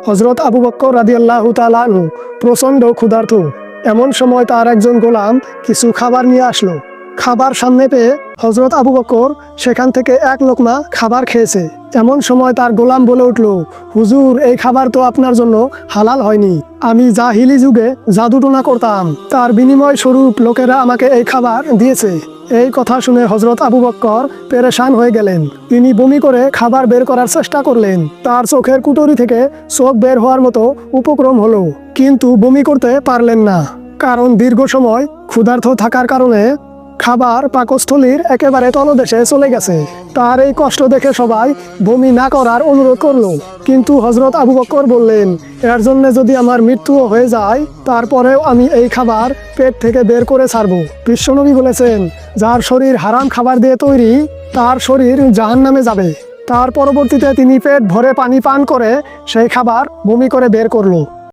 হযরত আবু বকর রাদিয়াল্লাহু তাআলা আনহু প্রচণ্ড ক্ষুধার্ত। এমন সময় তার একজন গোলাম কিছু খাবার নিয়ে আসলো। খাবার সামনে পেয়ে হযরত আবু বকর সেখান থেকে এক লোকমা খাবার খেয়েছে। এমন সময় তার গোলাম বলে উঠল, হুজুর, এই খাবার তো আপনার জন্য হালাল হয়নি। আমি জাহিলি যুগে জাদুটোনা করতাম, তার বিনিময় স্বরূপ লোকেরা আমাকে এই খাবার দিয়েছে। এই কথা শুনে হযরত আবু বকর পেরেশান হয়ে গেলেন। তিনি বমি করে খাবার বের করার চেষ্টা করলেন। তার চোখের কুটরি থেকে চোখ বের হওয়ার মতো উপক্রম হলো, কিন্তু বমি করতে পারলেন না, কারণ দীর্ঘ সময় ক্ষুধার্ত থাকার কারণে খাবার পাকস্থলীর একেবারে তলদেশে চলে গেছে। তার এই কষ্ট দেখে সবাই বমি না করার অনুরোধ করলো, কিন্তু হযরত আবু বকর বললেন, এর জন্য যদি আমার মৃত্যুও হয়ে যায় তারপরেও আমি এই খাবার পেট থেকে বের করে ছাড়বো। বিশ্বনবী বলেছেন, যার শরীর হারাম খাবার দিয়ে তৈরি তার শরীর জাহান্নামে যাবে। তার পরবর্তীতে তিনি পেট ভরে পানি পান করে সেই খাবার বমি করে বের করলো।